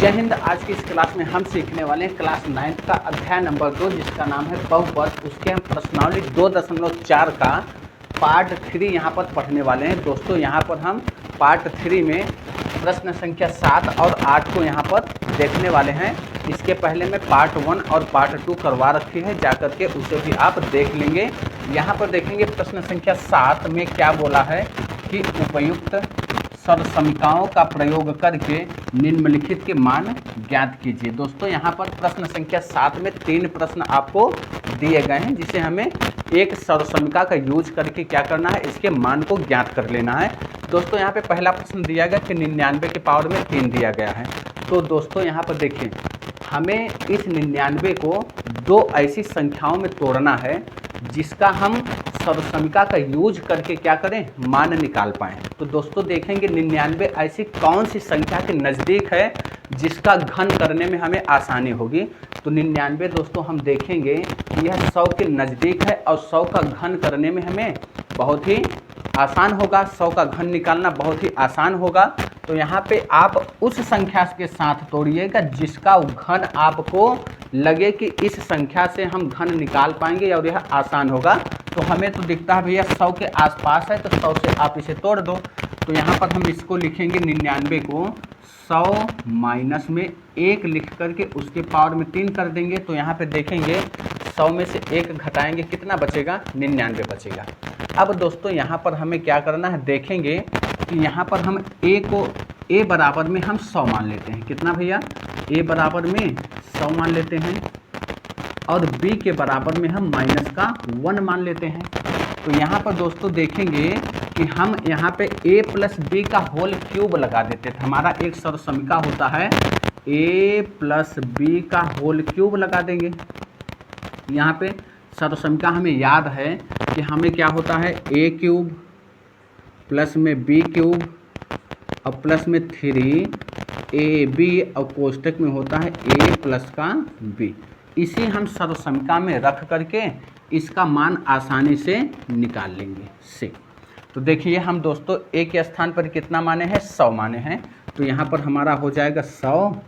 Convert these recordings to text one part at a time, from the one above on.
जय हिंद। आज की इस क्लास में हम सीखने वाले हैं क्लास 9 का अध्याय नंबर 2 जिसका नाम है बहुपद। उसके हम प्रश्नावली 2.4 का पार्ट 3 यहाँ पर पढ़ने वाले हैं। दोस्तों यहाँ पर हम पार्ट 3 में प्रश्न संख्या 7 और 8 को यहाँ पर देखने वाले हैं। इसके पहले मैं पार्ट 1 और पार्ट 2 करवा रखी है, जाकर के उसे भी आप देख लेंगे। यहाँ पर देखेंगे प्रश्न संख्या 7 में क्या बोला है कि उपयुक्त सरसमीकाओं का प्रयोग करके निम्नलिखित के मान ज्ञात कीजिए। दोस्तों यहाँ पर प्रश्न संख्या 7 में 3 प्रश्न आपको दिए गए हैं, जिसे हमें एक सरसमीका का यूज करके क्या करना है, इसके मान को ज्ञात कर लेना है। दोस्तों यहाँ पे पहला प्रश्न दिया गया कि 99 के पावर में 3 दिया गया है। तो दोस्तों यहाँ पर देखिए, हमें इस 99 को दो ऐसी संख्याओं में तोड़ना है जिसका हम सरसमीका का यूज करके क्या करें, मान निकाल पाएँ। तो दोस्तों देखेंगे 99 ऐसी कौन सी संख्या के नज़दीक है जिसका घन करने में हमें आसानी होगी। तो 99 दोस्तों हम देखेंगे कि यह 100 के नज़दीक है और 100 का घन करने में हमें बहुत ही आसान होगा। 100 का घन निकालना बहुत ही आसान होगा। तो यहाँ पे आप उस संख्या के साथ तोड़िएगा जिसका घन आपको लगे कि इस संख्या से हम घन निकाल पाएंगे और यह आसान होगा। तो हमें तो दिखता है भैया 100 के आसपास है, तो 100 से आप इसे तोड़ दो। तो यहाँ पर हम इसको लिखेंगे 99 को 100 माइनस में 1 लिख करके उसके पावर में 3 कर देंगे। तो यहाँ पे देखेंगे 100 में से 1 घटाएंगे, कितना बचेगा, 99 बचेगा। अब दोस्तों यहाँ पर हमें क्या करना है, देखेंगे कि यहाँ पर हम a को a बराबर में हम 100 मान लेते हैं। कितना भैया, a बराबर में 100 मान लेते हैं और b के बराबर में हम माइनस का 1 मान लेते हैं। तो यहाँ पर दोस्तों देखेंगे कि हम यहाँ पे a प्लस बी का होल क्यूब लगा देते थे। हमारा एक सरसमीका होता है a प्लस बी का होल क्यूब लगा देंगे। यहाँ पे सरसमीका हमें याद है कि हमें क्या होता है, a क्यूब प्लस में b क्यूब और प्लस में 3ab और कोष्टक में होता है a प्लस का b। इसी हम सरसमीका में रख करके इसका मान आसानी से निकाल लेंगे से। तो देखिए हम दोस्तों a के स्थान पर कितना माने हैं, 100 माने हैं। तो यहाँ पर हमारा हो जाएगा 100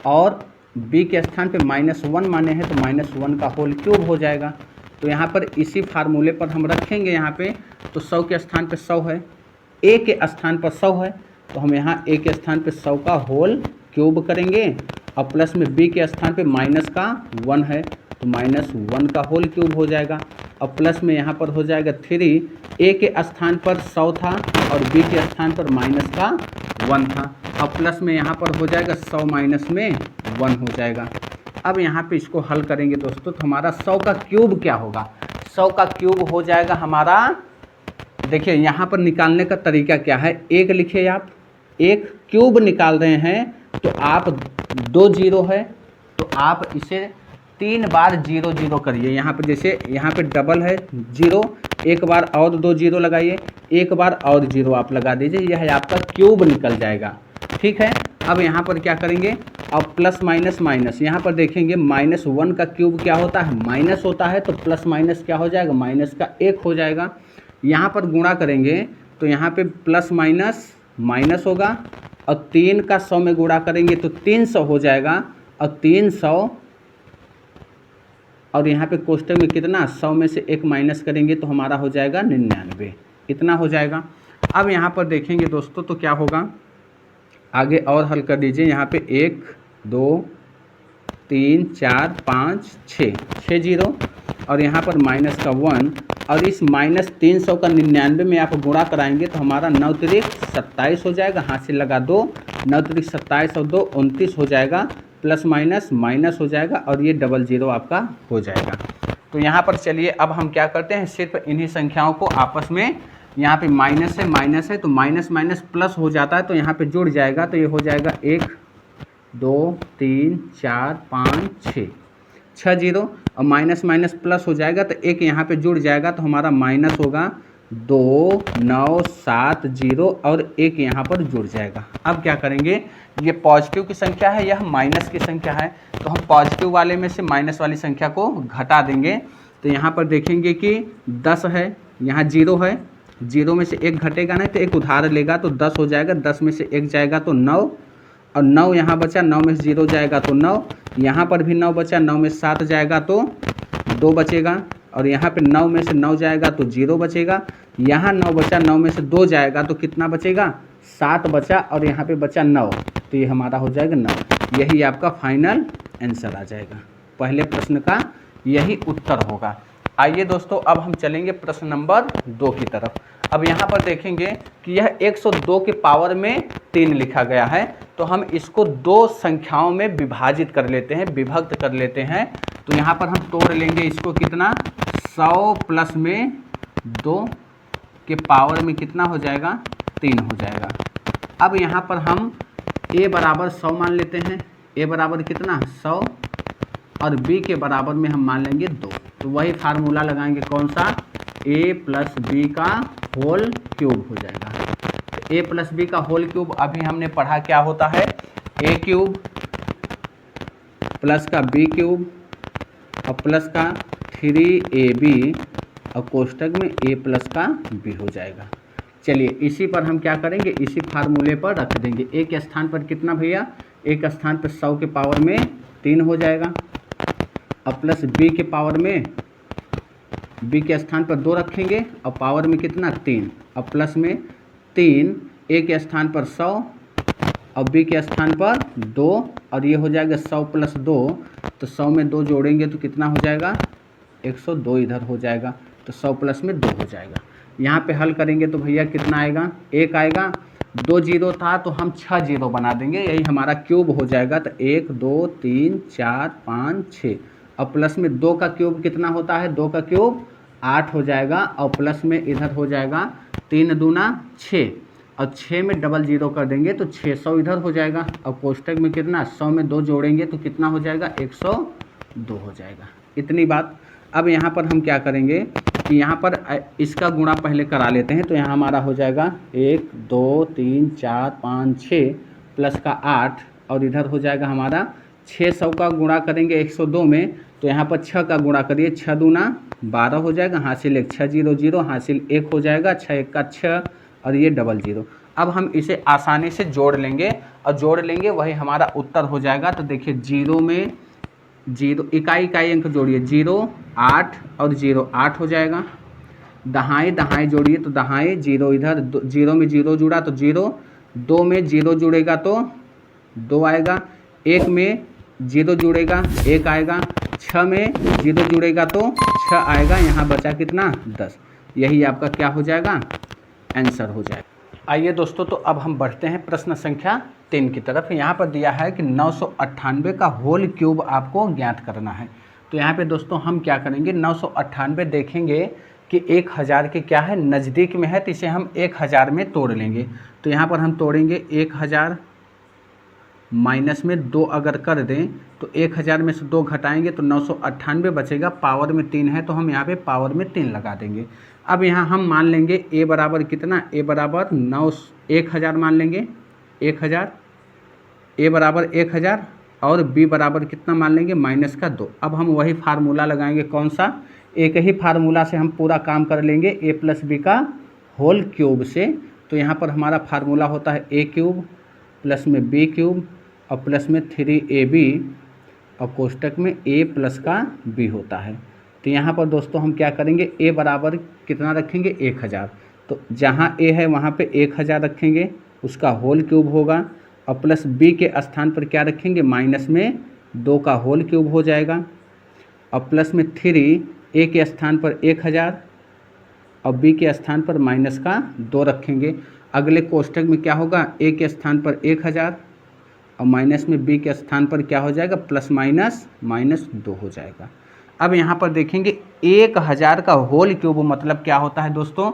और b के स्थान पे -1 माने हैं, तो -1 का होल क्यूब हो जाएगा। तो यहाँ पर इसी फार्मूले पर हम रखेंगे। यहाँ पे तो 100 के स्थान पे 100 है, a के स्थान पर 100 है, तो हम यहाँ a के स्थान पे 100 का होल क्यूब करेंगे और प्लस में b के स्थान पे माइनस का 1 है, तो -1 का होल क्यूब हो जाएगा। और प्लस में यहाँ पर हो जाएगा 3, a के स्थान पर 100 था और b के स्थान पर माइनस का 1 था, और प्लस में यहाँ पर हो जाएगा 100 माइनस में 1 हो जाएगा। अब यहाँ पे इसको हल करेंगे दोस्तों, तो हमारा 100 का क्यूब क्या होगा, 100 का क्यूब हो जाएगा हमारा, देखिए यहाँ पर निकालने का तरीका क्या है, एक लिखिए आप, एक क्यूब निकाल रहे हैं तो आप 2 जीरो है तो आप इसे 3 बार 0 0 करिए। यहाँ पर जैसे यहाँ पे डबल है 0, एक बार और 2 जीरो लगाइए, एक बार और 0 आप लगा दीजिए, यह आपका क्यूब निकल जाएगा। ठीक है, अब यहाँ पर क्या करेंगे, अब प्लस माइनस माइनस, यहाँ पर देखेंगे -1 का क्यूब क्या होता है, माइनस होता है, तो प्लस माइनस क्या हो जाएगा, माइनस का 1 हो जाएगा। यहाँ पर गुणा करेंगे तो यहाँ पे प्लस माइनस माइनस होगा और 3 का 100 में गुणा करेंगे तो 300 हो जाएगा, और 300 और यहाँ पे कोष्टक में कितना, 100 में से 1 माइनस करेंगे तो हमारा हो जाएगा 99, इतना हो जाएगा। अब यहाँ पर देखेंगे दोस्तों तो क्या होगा, आगे और हल कर दीजिए। यहाँ पे 1 2 3 4 5 6 जीरो और यहाँ पर माइनस का 1, और इस -300 का 99 में आप गुणा कराएंगे तो हमारा 9 त्रिक 27 हो जाएगा। हाथ से लगा 2, 9 त्रिक 27 और 2 29 हो जाएगा, प्लस माइनस माइनस हो जाएगा और ये डबल जीरो आपका हो जाएगा। तो यहाँ पर चलिए अब हम क्या करते हैं, सिर्फ इन्हीं संख्याओं को आपस में, यहाँ पे माइनस है तो माइनस माइनस प्लस हो जाता है, तो यहाँ पे जुड़ जाएगा। तो ये हो जाएगा 1 2 3 4 5 6 जीरो और माइनस माइनस प्लस हो जाएगा, तो 1 यहाँ पे जुड़ जाएगा, तो हमारा माइनस होगा 2 9 7 जीरो और 1 यहाँ पर जुड़ जाएगा। अब क्या करेंगे, ये पॉजिटिव की संख्या है, यह माइनस की संख्या है, तो हम पॉजिटिव वाले में से माइनस वाली संख्या को घटा देंगे। तो यहाँ पर देखेंगे कि 10 है, यहाँ 0 है, 0 में से 1 घटेगा ना तो 1 उधार लेगा तो 10 हो जाएगा, 10 में से 1 जाएगा तो 9 और 9 यहाँ बचा, 9 में से 0 जाएगा तो 9, यहाँ पर भी 9 बचा, 9 में से 7 जाएगा तो 2 बचेगा, और यहाँ पे 9 में से 9 जाएगा तो 0 बचेगा, यहाँ 9 बचा, 9 में से 2 जाएगा तो कितना बचेगा, 7 बचा, और यहाँ पे बचा 9, तो ये हमारा हो जाएगा 9। यही आपका फाइनल आंसर आ जाएगा। पहले प्रश्न का यही उत्तर होगा। आइए दोस्तों, अब हम चलेंगे प्रश्न नंबर 2 की तरफ। अब यहाँ पर देखेंगे कि यह 102 के पावर में 3 लिखा गया है, तो हम इसको 2 संख्याओं में विभाजित कर लेते हैं, विभक्त कर लेते हैं। तो यहाँ पर हम तोड़ लेंगे इसको, कितना, 100 प्लस में 2 के पावर में कितना हो जाएगा, 3 हो जाएगा। अब यहाँ पर हम a बराबर 100 मान लेते हैं, a बराबर कितना, 100, और b के बराबर में हम मान लेंगे 2। तो वही फार्मूला लगाएंगे, कौन सा, a प्लस बी का होल क्यूब हो जाएगा। तो a प्लस बी का होल क्यूब अभी हमने पढ़ा क्या होता है, a क्यूब प्लस का b क्यूब और प्लस का 3ab और कोष्टक में a प्लस का b हो जाएगा। चलिए इसी पर हम क्या करेंगे, इसी फार्मूले पर रख देंगे। a के स्थान पर कितना भैया, a के स्थान पर 100 के पावर में 3 हो जाएगा, और प्लस b के पावर में, b के स्थान पर 2 रखेंगे और पावर में कितना, 3, और प्लस में 3, a के स्थान पर 100 और b के स्थान पर 2, और ये हो जाएगा 100 प्लस 2, तो 100 में 2 जोड़ेंगे तो कितना हो जाएगा, 102 इधर हो जाएगा, तो 100 प्लस में 2 हो जाएगा। यहाँ पे हल करेंगे तो भैया कितना आएगा, 1 आएगा, 2 0 था तो हम 6 0 बना देंगे, यही हमारा क्यूब हो जाएगा। तो 1 2 3 4 5 6, और प्लस में 2 का क्यूब कितना होता है, 2 का क्यूब 8 हो जाएगा, और प्लस में इधर हो जाएगा 3 दूना 6, और 6 में डबल 0 कर देंगे तो 600 इधर हो जाएगा, और कोष्टक में कितना, 100 में 2 जोड़ेंगे तो कितना हो जाएगा, 102 हो जाएगा। इतनी बात। अब यहाँ पर हम क्या करेंगे कि यहाँ पर इसका गुणा पहले करा लेते हैं। तो यहाँ हमारा हो जाएगा 1 2 3 4 5 6 प्लस का 8, और इधर हो जाएगा हमारा 600 का गुणा करेंगे 102 में, तो यहाँ पर 6 का गुणा करिए, 6 दूना 12 हो जाएगा, हासिल 1, 6 0 0, हासिल 1 हो जाएगा, 6 1 का 6, और ये डबल 0। अब हम इसे आसानी से जोड़ लेंगे, और जोड़ लेंगे वही हमारा उत्तर हो जाएगा। तो देखिए 0 में 0 इकाई अंक जोड़िए, 0 8 और 0 8 हो जाएगा, दहाई दहाई जोड़िए तो दहाई, 0 इधर, 0 में 0 जुड़ा तो 0, 2 में 0 जुड़ेगा तो 2 आएगा, 1 में 0 जुड़ेगा 1 आएगा, 6 में 0 जुड़ेगा तो 6 आएगा, यहाँ बचा कितना, 10। यही आपका क्या हो जाएगा, आंसर हो जाएगा। आइए दोस्तों, तो अब हम बढ़ते हैं प्रश्न संख्या 3 की तरफ। यहाँ पर दिया है कि 998 का होल क्यूब आपको ज्ञात करना है। तो यहाँ पे दोस्तों हम क्या करेंगे, 998 देखेंगे कि 1000 के क्या है, नज़दीक में है, तो इसे हम 1000 में तोड़ लेंगे। तो यहाँ पर हम तोड़ेंगे 1000 माइनस में 2 अगर कर दें तो 1000 में से 2 घटाएंगे तो 998 बचेगा, पावर में 3 है तो हम यहाँ पे पावर में 3 लगा देंगे। अब यहाँ हम मान लेंगे a बराबर कितना, a बराबर 1000 मान लेंगे, 1000, a बराबर 1000, और b बराबर कितना मान लेंगे, माइनस का 2। अब हम वही फार्मूला लगाएंगे, कौन सा, एक ही फार्मूला से हम पूरा काम कर लेंगे, a प्लस बी का होल क्यूब से। तो यहाँ पर हमारा फार्मूला होता है a क्यूब प्लस में b क्यूब और प्लस में 3ab और कोष्टक में a प्लस का b होता है। तो यहाँ पर दोस्तों हम क्या करेंगे, a बराबर कितना रखेंगे, 1000, तो जहाँ a है वहाँ पे 1000 रखेंगे, उसका होल क्यूब होगा, और प्लस b के स्थान पर क्या रखेंगे, माइनस में 2 का होल क्यूब हो जाएगा, और प्लस में 3, a के स्थान पर 1000 और b के स्थान पर माइनस का 2 रखेंगे। अगले कोष्टक में क्या होगा, a के स्थान पर 1000 और माइनस में b के स्थान पर क्या हो जाएगा, प्लस माइनस माइनस 2 हो जाएगा। अब यहाँ पर देखेंगे 1000 का होल क्यूब मतलब क्या होता है दोस्तों,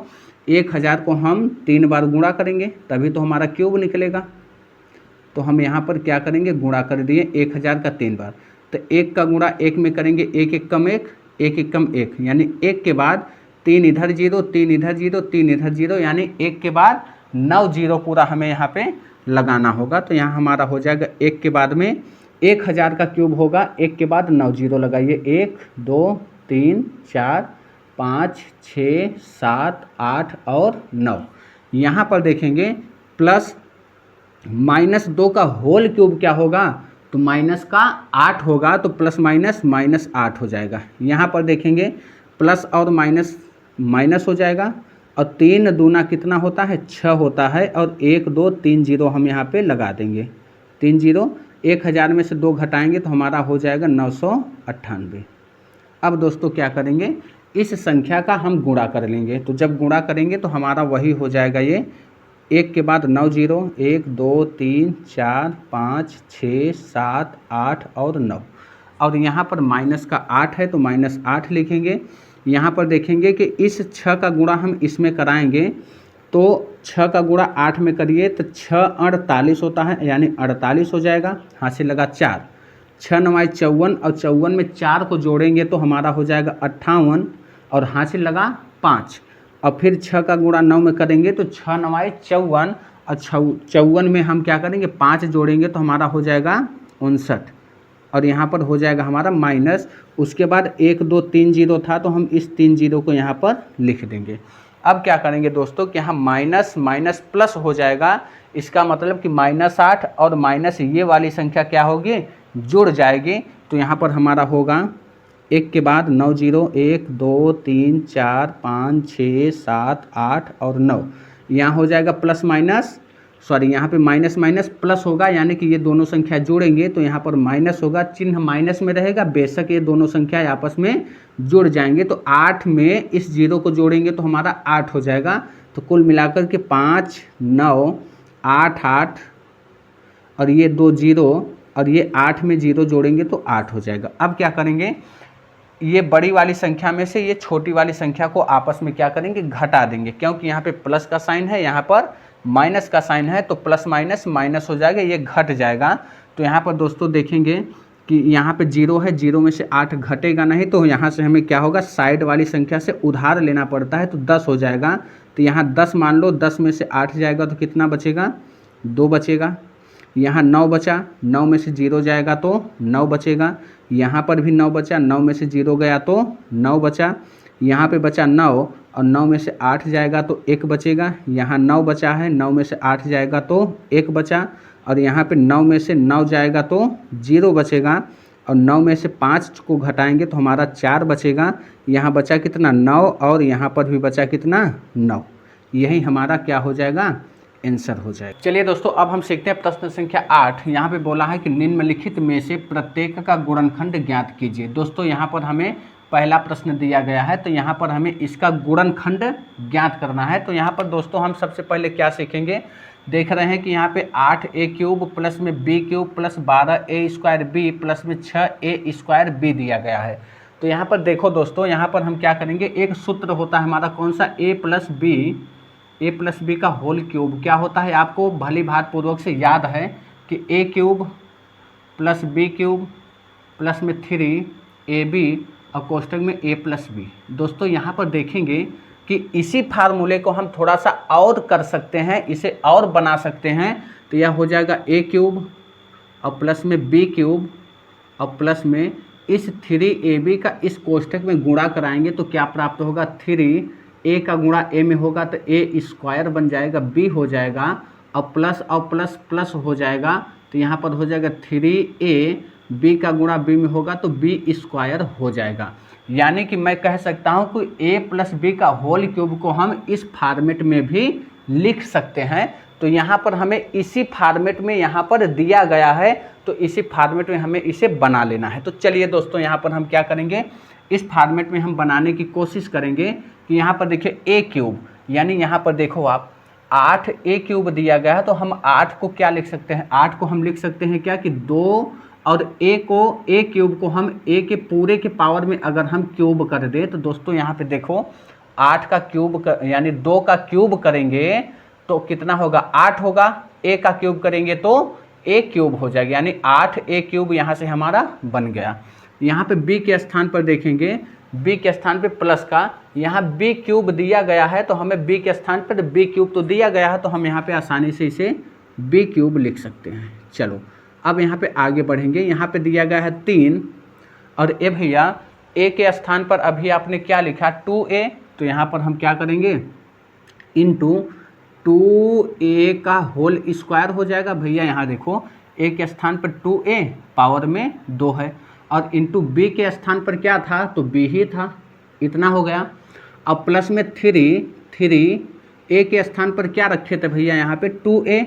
1000 को हम 3 बार गुणा करेंगे तभी तो हमारा क्यूब निकलेगा। तो हम यहाँ पर क्या करेंगे, गुणा कर दिए 1000 का 3 बार, तो 1 का गुणा 1 में करेंगे, 1 1 कम 1, 1 1 कम 1, यानी 1 के बाद 3 इधर 0, 3 इधर 0, 3 इधर 0, यानी 1 के बाद 9 0 पूरा हमें यहाँ पे लगाना होगा। तो यहाँ हमारा हो जाएगा 1 के बाद में 1000 का क्यूब होगा, 1 के बाद 9 0 लगाइए, 1 2 3 4 5 6 7 8 और 9। यहाँ पर देखेंगे प्लस -2 का होल क्यूब क्या होगा, तो -8 होगा, तो प्लस माइनस -8 हो जाएगा। यहाँ पर देखेंगे प्लस और माइनस माइनस हो जाएगा, और 3 दूना कितना होता है, 6 होता है, और 1 2 3 जीरो हम यहाँ पे लगा देंगे। 3 जीरो, 1000 में से 2 घटाएंगे तो हमारा हो जाएगा 998। अब दोस्तों क्या करेंगे, इस संख्या का हम गुणा कर लेंगे। तो जब गुणा करेंगे तो हमारा वही हो जाएगा, ये 1 के बाद 9 जीरो, 1 2 3 4 5 6 7 8 और 9, और यहाँ पर माइनस का 8 है तो -8 लिखेंगे। यहाँ पर देखेंगे कि इस 6 का गुणा हम इसमें कराएंगे, तो 6 का गुणा 8 में करिए तो 6 48 होता है, यानी 48 हो जाएगा। हाथ से लगा 4, 6 9 54, और 54 में 4 को जोड़ेंगे तो हमारा हो जाएगा 58, और हाथ से लगा 5, और फिर 6 का गुणा 9 में करेंगे तो 6 9 54, और 54 में हम क्या करेंगे, 5 जोड़ेंगे तो हमारा हो जाएगा 59, और यहाँ पर हो जाएगा हमारा माइनस। उसके बाद 1 2 3 जीरो था, तो हम इस 3 जीरो को यहाँ पर लिख देंगे। अब क्या करेंगे दोस्तों कि यहाँ माइनस माइनस प्लस हो जाएगा, इसका मतलब कि -8 और माइनस ये वाली संख्या क्या होगी, जुड़ जाएगी। तो यहाँ पर हमारा होगा 1 के बाद 9 जीरो, 1 2 3 4 5 6 7 8 और 9, यहाँ हो जाएगा प्लस माइनस, सॉरी यहाँ पे माइनस माइनस प्लस होगा, यानी कि ये दोनों संख्या जोड़ेंगे तो यहाँ पर माइनस होगा, चिन्ह माइनस में रहेगा, बेशक ये दोनों संख्या आपस में जुड़ जाएंगे। तो 8 में इस जीरो को जोड़ेंगे तो हमारा 8 हो जाएगा। तो कुल मिलाकर के 5 9 8 8, और ये 2 जीरो, और ये 8 में जीरो जोड़ेंगे तो 8 हो जाएगा। अब क्या करेंगे, ये बड़ी वाली संख्या में से ये छोटी वाली संख्या को आपस में क्या करेंगे, घटा देंगे, क्योंकि यहाँ पे प्लस का साइन है, यहाँ पर माइनस का साइन है, तो प्लस माइनस माइनस हो जाएगा, ये घट जाएगा। तो यहाँ पर दोस्तों देखेंगे कि यहाँ पे जीरो है, जीरो में से 8 घटेगा नहीं, तो यहाँ से हमें क्या होगा, साइड वाली संख्या से उधार लेना पड़ता है, तो 10 हो जाएगा। तो यहाँ 10 मान लो, 10 में से 8 जाएगा तो कितना बचेगा, 2 बचेगा। यहाँ 9 बचा, 9 में से 0 जाएगा तो 9 बचेगा। यहाँ पर भी 9 बचा, 9 में से 0 गया तो 9 बचा। यहाँ पे बचा 9, और 9 में से 8 जाएगा तो 1 बचेगा। यहाँ 9 बचा है, 9 में से 8 जाएगा तो 1 बचा, और यहाँ पे 9 में से 9 जाएगा तो 0 बचेगा, और 9 में से 5 को घटाएंगे तो हमारा 4 बचेगा। यहाँ बचा कितना, 9, और यहाँ पर भी बचा कितना, 9। यही हमारा क्या हो जाएगा, आंसर हो जाएगा। चलिए दोस्तों, अब हम सीखते हैं प्रश्न संख्या 8। यहाँ पे बोला है कि निम्नलिखित में से प्रत्येक का गुणनखंड ज्ञात कीजिए। दोस्तों यहाँ पर हमें पहला प्रश्न दिया गया है, तो यहाँ पर हमें इसका गुणनखंड ज्ञात करना है। तो यहाँ पर दोस्तों हम सबसे पहले क्या सीखेंगे, देख रहे हैं कि यहाँ पे 8a क्यूब प्लस में b cube plus 12a square b plus में 6a स्क्वायर b दिया गया है। तो यहाँ पर देखो दोस्तों, यहाँ पर हम क्या करेंगे, एक सूत्र होता है हमारा कौन सा, a प्लस बी का होल क्यूब। क्या होता है, आपको भली भात पूर्वक से याद है कि a cube plus b cube plus में 3ab और कोष्टक में a प्लस बी। दोस्तों यहाँ पर देखेंगे कि इसी फार्मूले को हम थोड़ा सा और कर सकते हैं, इसे और बना सकते हैं। तो यह हो जाएगा a क्यूब और प्लस में b क्यूब और प्लस में इस 3ab का इस कोष्टक में गुणा कराएंगे तो क्या प्राप्त होगा, 3a का गुणा a में होगा तो a स्क्वायर बन जाएगा, b हो जाएगा, और प्लस प्लस हो जाएगा। तो यहाँ पर हो जाएगा 3a, b का गुणा b में होगा तो b स्क्वायर हो जाएगा। यानी कि मैं कह सकता हूँ कि a प्लस बी का होल क्यूब को हम इस फॉर्मेट में भी लिख सकते हैं। तो यहाँ पर हमें इसी फॉर्मेट में यहाँ पर दिया गया है, तो इसी फॉर्मेट में हमें इसे बना लेना है। तो चलिए दोस्तों, यहाँ पर हम क्या करेंगे, इस फॉर्मेट में हम बनाने की कोशिश करेंगे कि यहाँ पर देखिए a क्यूब, यानी यहाँ पर देखो आप 8a क्यूब दिया गया है, तो हम 8 को क्या लिख सकते हैं, 8 को हम लिख सकते हैं क्या कि 2, और a क्यूब को हम a के पूरे के पावर में अगर हम क्यूब कर दे तो दोस्तों यहाँ पे देखो 8 का क्यूब यानी 2 का क्यूब करेंगे तो कितना होगा, 8 होगा। a का क्यूब करेंगे तो a क्यूब हो जाएगा, यानी 8a क्यूब यहाँ से हमारा बन गया। यहाँ पे b के स्थान पर देखेंगे, b के स्थान पे प्लस का, यहाँ b क्यूब दिया गया है तो हमें b के स्थान पर b क्यूब तो दिया गया है, तो हम यहाँ पे आसानी से इसे b क्यूब लिख सकते हैं। चलो अब यहाँ पे आगे बढ़ेंगे। यहाँ पे दिया गया है 3, और ए भैया a के स्थान पर अभी आपने क्या लिखा 2a, तो यहाँ पर हम क्या करेंगे, इंटू 2a का होल स्क्वायर हो जाएगा भैया। यहाँ देखो a के स्थान पर 2a पावर में 2 है, और इंटू b के स्थान पर क्या था, तो b ही था, इतना हो गया। अब प्लस में 3 a के स्थान पर क्या रखे थे भैया, यहाँ पे 2a,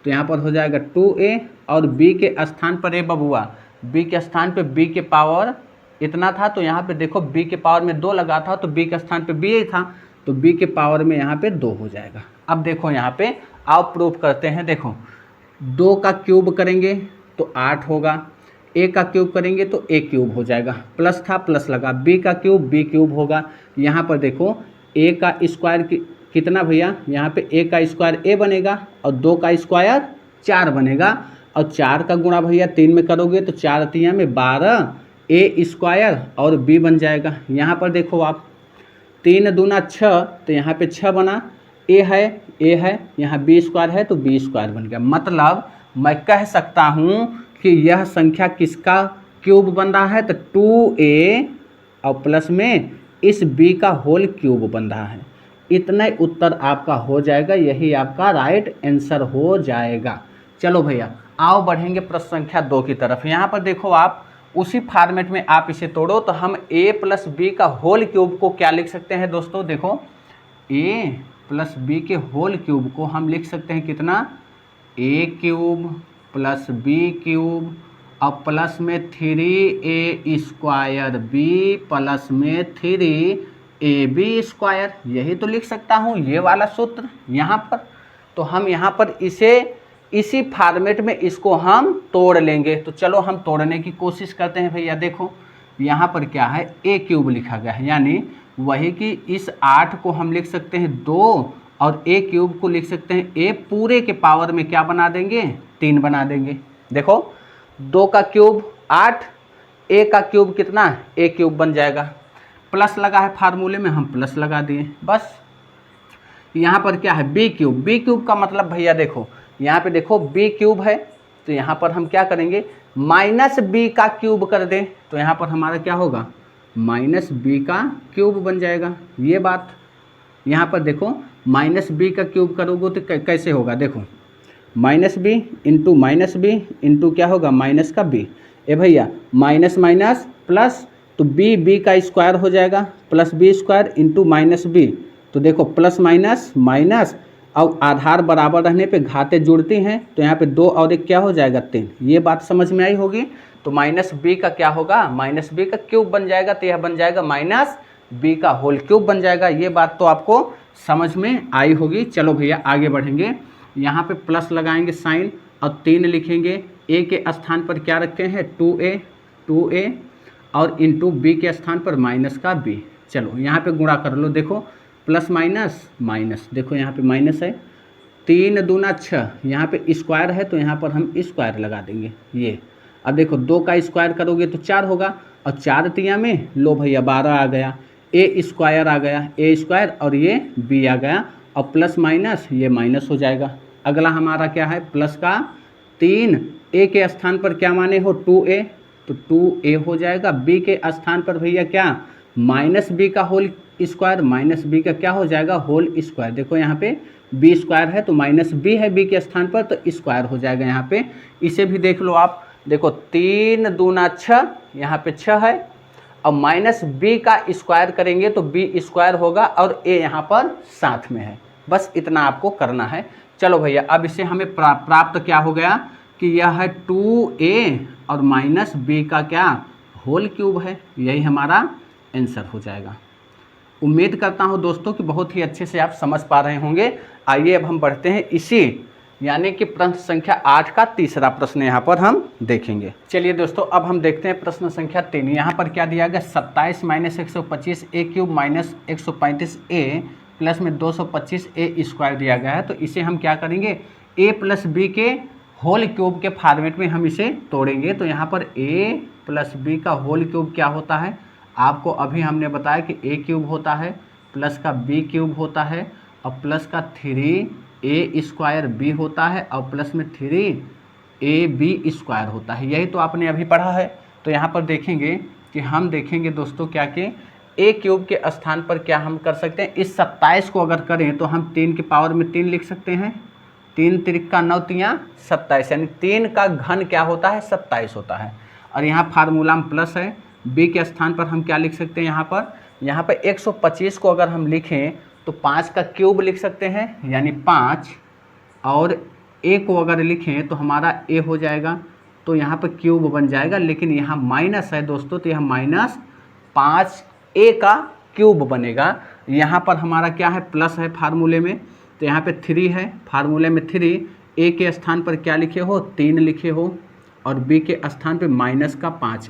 तो यहाँ पर हो जाएगा 2a, और b के स्थान पर बबुआ, b के स्थान पे b के पावर इतना था, तो यहाँ पे देखो b के पावर में 2 लगा था, तो b के स्थान पे b ही था, तो b के पावर में यहाँ पे 2 हो जाएगा। अब देखो यहाँ पे आओ प्रूफ करते हैं। देखो 2 का क्यूब करेंगे तो 8 होगा, a का क्यूब करेंगे तो a क्यूब हो जाएगा, प्लस था प्लस लगा, b का क्यूब b क्यूब होगा। यहाँ पर देखो a का स्क्वायर कितना भैया, यहाँ पे a का स्क्वायर a बनेगा, और 2 का स्क्वायर 4 बनेगा, और 4 का गुणा भैया 3 में करोगे तो 4 3 में 12 a स्क्वायर और b बन जाएगा। यहाँ पर देखो आप 3 दूना 6, तो यहाँ पे 6 बना, a है, यहाँ b स्क्वायर है तो b स्क्वायर बन गया। मतलब मैं कह सकता हूँ कि यह संख्या किसका क्यूब बन रहा है, तो 2a और प्लस में इस b का होल क्यूब बन रहा है। इतना ही उत्तर आपका हो जाएगा, यही आपका राइट आंसर हो जाएगा। चलो भैया आओ बढ़ेंगे प्रश्न संख्या 2 की तरफ। यहाँ पर देखो आप उसी फॉर्मेट में आप इसे तोड़ो, तो हम a प्लस बी का होल क्यूब को क्या लिख सकते हैं दोस्तों, देखो a प्लस बी के होल क्यूब को हम लिख सकते हैं कितना, a cube plus b cube और प्लस में 3a स्क्वायर b प्लस में 3ab स्क्वायर, यही तो लिख सकता हूँ, ये वाला सूत्र यहाँ पर। तो हम यहाँ पर इसी फॉर्मेट में इसको हम तोड़ लेंगे। तो चलो हम तोड़ने की कोशिश करते हैं भैया। देखो यहाँ पर क्या है, a क्यूब लिखा गया है, यानी वही कि इस 8 को हम लिख सकते हैं 2, और a क्यूब को लिख सकते हैं a पूरे के पावर में क्या बना देंगे, 3 बना देंगे। देखो 2 का क्यूब 8, a का क्यूब कितना, a क्यूब बन जाएगा, प्लस लगा है फार्मूले में, हम प्लस लगा दिए बस। यहाँ पर क्या है, b क्यूब का मतलब भैया देखो यहाँ पे देखो b क्यूब है, तो यहाँ पर हम क्या करेंगे, माइनस b का क्यूब कर दें, तो यहाँ पर हमारा क्या होगा, माइनस b का क्यूब बन जाएगा। ये बात यहाँ पर देखो माइनस b का क्यूब करोगे तो कैसे होगा, देखो माइनस b इंटू क्या होगा, माइनस का b, ए भैया माइनस माइनस प्लस, तो b का स्क्वायर हो जाएगा, plus b square into minus b, तो देखो प्लस माइनस माइनस, और आधार बराबर रहने पे घातें जुड़ती हैं, तो यहाँ पे 2 और 1 क्या हो जाएगा, 3। ये बात समझ में आई होगी। तो माइनस b का क्या होगा, माइनस b का क्यूब बन जाएगा, तो यह बन जाएगा माइनस b का होल क्यूब बन जाएगा। ये बात तो आपको समझ में आई होगी। चलो भैया आगे बढ़ेंगे, यहाँ पे प्लस लगाएंगे साइन और 3 लिखेंगे, a के स्थान पर क्या रखते हैं, 2a और इंटू b के स्थान पर माइनस का b। चलो यहाँ पे गुणा कर लो, देखो प्लस माइनस माइनस, देखो यहाँ पे माइनस है, 3 दूना 6, यहाँ पे स्क्वायर है तो यहाँ पर हम स्क्वायर लगा देंगे ये। अब देखो 2 का स्क्वायर करोगे तो 4 होगा, और 4 3 में लो भैया 12 आ गया, a स्क्वायर आ गया, a स्क्वायर और ये b आ गया, और प्लस माइनस ये माइनस हो जाएगा। अगला हमारा क्या है, प्लस का 3, a के स्थान पर क्या माने हो, 2a, तो 2a हो जाएगा। b के स्थान पर भैया क्या, माइनस b का होल स्क्वायर, माइनस b का क्या हो जाएगा, होल स्क्वायर। देखो यहाँ पे b स्क्वायर है तो माइनस b है b के स्थान पर, तो स्क्वायर हो जाएगा यहाँ पे। इसे भी देख लो आप, देखो 3 दूना 6, यहाँ पे 6 है, और माइनस b का स्क्वायर करेंगे तो b स्क्वायर होगा, और a यहाँ पर साथ में है। बस इतना आपको करना है। चलो भैया अब इसे हमें प्राप्त क्या हो गया कि यह है 2a और माइनस b का क्या, होल क्यूब है। यही हमारा आंसर हो जाएगा। उम्मीद करता हूं दोस्तों कि बहुत ही अच्छे से आप समझ पा रहे होंगे। आइए अब हम बढ़ते हैं इसी यानी कि प्रश्न संख्या 8 का तीसरा प्रश्न यहाँ पर हम देखेंगे। चलिए दोस्तों अब हम देखते हैं प्रश्न संख्या 3। यहाँ पर क्या दिया गया, 27 minus 125 a cube minus 135 a plus में 225 a स्क्वायर दिया गया है। तो इसे हम क्या करेंगे, a प्लस बी के होल क्यूब के फॉर्मेट में हम इसे तोड़ेंगे। तो यहाँ पर a प्लस बी का होल क्यूब क्या होता है, आपको अभी हमने बताया कि a क्यूब होता है, प्लस का b क्यूब होता है, और प्लस का 3a स्क्वायर b होता है, और प्लस में 3ab स्क्वायर होता है। यही तो आपने अभी पढ़ा है। तो यहाँ पर देखेंगे कि हम देखेंगे दोस्तों क्या कि ए क्यूब के स्थान पर क्या हम कर सकते हैं, इस 27 को अगर करें तो हम 3 की पावर में 3 लिख सकते हैं। 3 तिरिक्का 9 तियाँ 27, यानी 3 का घन क्या होता है, 27 होता है। और यहाँ फार्मूला में प्लस है। बी के स्थान पर हम क्या लिख सकते हैं, यहाँ पर 125 को अगर हम लिखें तो 5 का क्यूब लिख सकते हैं, यानी 5, और ए को अगर लिखें तो हमारा ए हो जाएगा, तो यहाँ पर क्यूब बन जाएगा, लेकिन यहाँ माइनस है दोस्तों, तो यहाँ -5 ए का क्यूब बनेगा। यहाँ पर हमारा क्या है, प्लस है फार्मूले में, तो यहाँ पे 3 है, फार्मूले में 3, ए के स्थान पर क्या लिखे हो, 3 लिखे हो, और बी के स्थान पे -5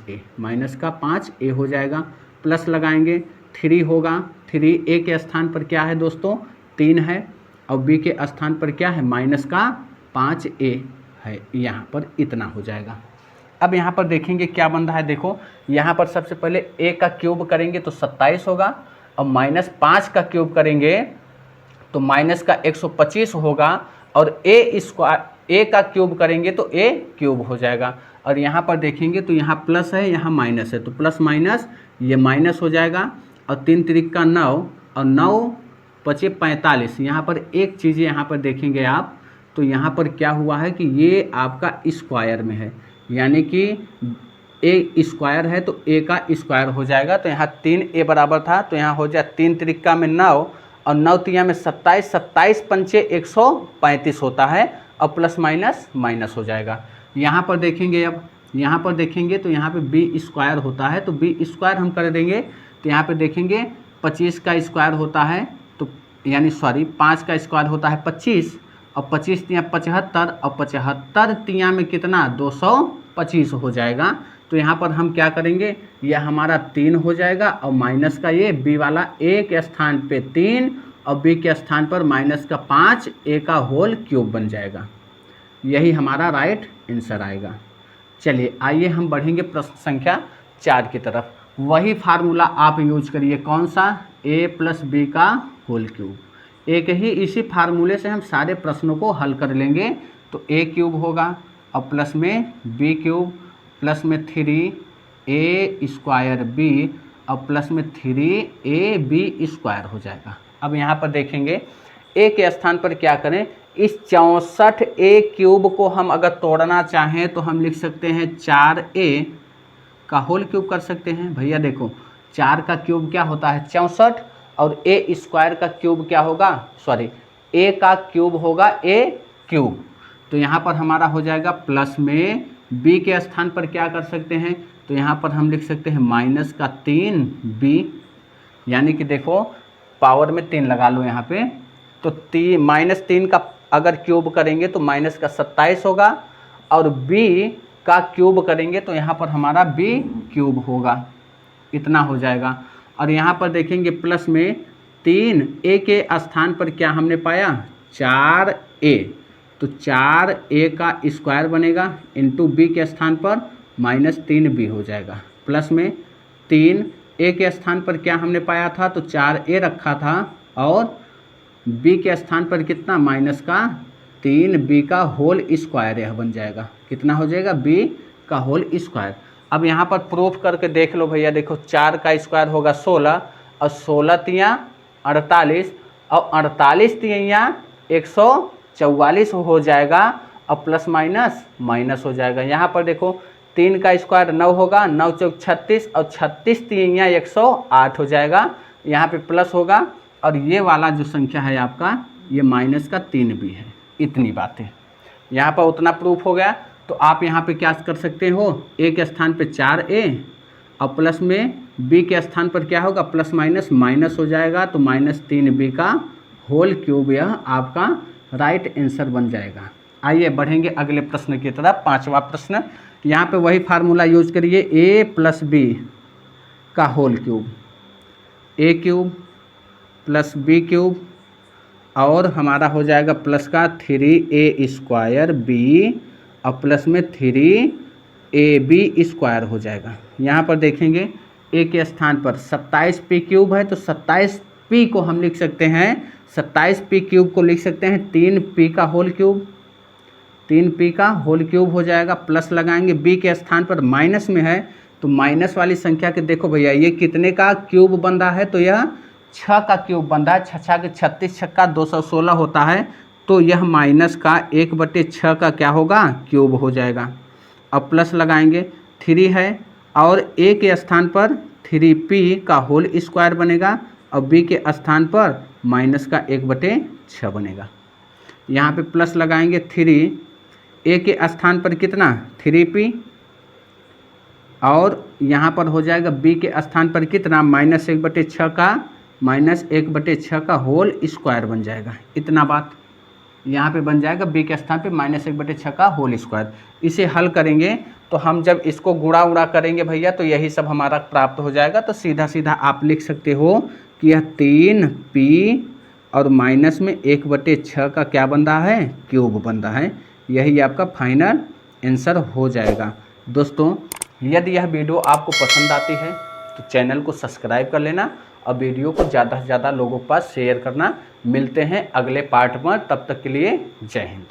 ए हो जाएगा। प्लस लगाएंगे, 3 होगा, 3 ए के स्थान पर क्या है दोस्तों, 3 है, और बी के स्थान पर क्या है, -5 ए है, यहाँ पर इतना हो जाएगा। अब यहाँ पर देखेंगे क्या बन रहा है, देखो यहाँ पर सबसे पहले ए का क्यूब करेंगे तो 27 होगा, और -5 का क्यूब करेंगे तो माइनस का 125 होगा, और ए का क्यूब करेंगे तो ए क्यूब हो जाएगा। और यहाँ पर देखेंगे तो यहाँ प्लस है, यहाँ माइनस है, तो प्लस माइनस ये माइनस हो जाएगा, और 3 तिरिक्का 9, और 9 बचे 45। यहाँ पर एक चीज़ यहाँ पर देखेंगे आप, तो यहाँ पर क्या हुआ है कि ये आपका स्क्वायर में है, यानी कि ए स्क्वायर है तो ए का स्क्वायर हो जाएगा। तो यहाँ 3 ए बराबर था, तो यहाँ हो जाए 3 तिरिक्का में 9, और 9 तिया में 27, 27 पंचे 135 होता है, और प्लस माइनस माइनस हो जाएगा। यहाँ पर देखेंगे, अब यहाँ पर देखेंगे तो यहाँ पे बी स्क्वायर होता है, तो बी स्क्वायर हम कर देंगे, तो यहाँ पे देखेंगे 25 का स्क्वायर होता है, तो यानी 5 का स्क्वायर होता है 25, और 25 तिया 75, और 75 तिया में कितना, 225 हो जाएगा। तो यहाँ पर हम क्या करेंगे, यह हमारा 3 हो जाएगा, और माइनस का ये बी वाला ए के स्थान पे 3, और बी के स्थान पर -5 ए का होल क्यूब बन जाएगा। यही हमारा राइट आंसर आएगा। चलिए आइए हम बढ़ेंगे प्रश्न संख्या 4 की तरफ। वही फार्मूला आप यूज करिए, कौन सा, a + b का होल क्यूब। एक ही इसी फार्मूले से हम सारे प्रश्नों को हल कर लेंगे। तो a क्यूब होगा, और प्लस में b क्यूब, प्लस में 3a² और प्लस में 3ab² हो जाएगा। अब यहाँ पर देखेंगे a के स्थान पर क्या करें, इस 64a क्यूब को हम अगर तोड़ना चाहें तो हम लिख सकते हैं 4a का होल क्यूब कर सकते हैं। भैया देखो 4 का क्यूब क्या होता है 64, और a² का क्यूब क्या होगा, a का क्यूब होगा a क्यूब। तो यहाँ पर हमारा हो जाएगा प्लस में b के स्थान पर क्या कर सकते हैं, तो यहाँ पर हम लिख सकते हैं -3b, यानी कि देखो पावर में 3 लगा लो यहाँ पे, तो -3 का अगर क्यूब करेंगे तो -27 होगा, और b का क्यूब करेंगे तो यहाँ पर हमारा b क्यूब होगा, इतना हो जाएगा। और यहाँ पर देखेंगे प्लस में 3a के स्थान पर क्या हमने पाया 4a, तो 4a का स्क्वायर बनेगा, इंटू b के स्थान पर -3b हो जाएगा, प्लस में 3a के स्थान पर क्या हमने पाया था, तो 4a रखा था, और b के स्थान पर कितना -3b का होल स्क्वायर यह बन जाएगा। कितना हो जाएगा, b का होल स्क्वायर। अब यहाँ पर प्रूफ करके देख लो भैया, देखो 4 का स्क्वायर होगा 16, और 16 तिया 48, और 48 तिया 144 हो जाएगा, और प्लस माइनस माइनस हो जाएगा। यहाँ पर देखो 3 का स्क्वायर 9 होगा, 9 चौक 36, और 36 तिया 108 हो जाएगा, यहाँ पे प्लस होगा, और ये वाला जो संख्या है आपका ये -3 भी है। इतनी बातें यहाँ पर उतना प्रूफ हो गया। तो आप यहाँ पे क्या कर सकते हो, a के स्थान पे 4a, और प्लस में b के स्थान पर क्या होगा प्लस माइनस माइनस हो जाएगा, तो -3b का होल क्यूब यह आपका राइट आंसर बन जाएगा। आइए बढ़ेंगे अगले प्रश्न की तरफ। 5वां प्रश्न, यहाँ पे वही फार्मूला यूज करिए, a + b का whole cube, a cube plus b cube, और हमारा हो जाएगा प्लस का 3a² b, और प्लस में 3ab² हो जाएगा। यहाँ पर देखेंगे a के स्थान पर 27p³ है, तो 27p को हम लिख सकते हैं, 27p³ को लिख सकते हैं 3p का होल क्यूब, 3p का होल क्यूब हो जाएगा। प्लस लगाएंगे b के स्थान पर माइनस में है, तो तो माइनस वाली संख्या के देखो भैया ये कितने का क्यूब बन रहा है, तो यह 6 का क्यूब बन रहा है। 6 के 36 छक्का 216 होता है, तो यह माइनस का 1/6 का क्या होगा, क्यूब हो जाएगा। अब प्लस लगाएंगे, 3 है और a के स्थान पर 3p का होल स्क्वायर बनेगा और b के स्थान पर माइनस का 1/6 बनेगा। यहाँ पे प्लस लगाएंगे, 3 a के स्थान पर कितना 3p और यहाँ पर हो जाएगा b के स्थान पर कितना -1/6 का -1/6 का होल स्क्वायर बन जाएगा। इतना बात यहाँ पे बन जाएगा, b के स्थान पे -1/6 का होल स्क्वायर। इसे हल करेंगे तो हम जब इसको गुणा उड़ा करेंगे भैया तो यही सब हमारा प्राप्त हो जाएगा। तो सीधा सीधा आप लिख सकते हो कि यह 3p और माइनस में 1/6 का क्या बन रहा है, क्यूब बन रहा है। यही आपका फाइनल आंसर हो जाएगा। दोस्तों यदि यह वीडियो आपको पसंद आती है तो चैनल को सब्सक्राइब कर लेना और वीडियो को ज़्यादा से ज़्यादा लोगों के पास शेयर करना। मिलते हैं अगले पार्ट में, तब तक के लिए जय हिंद।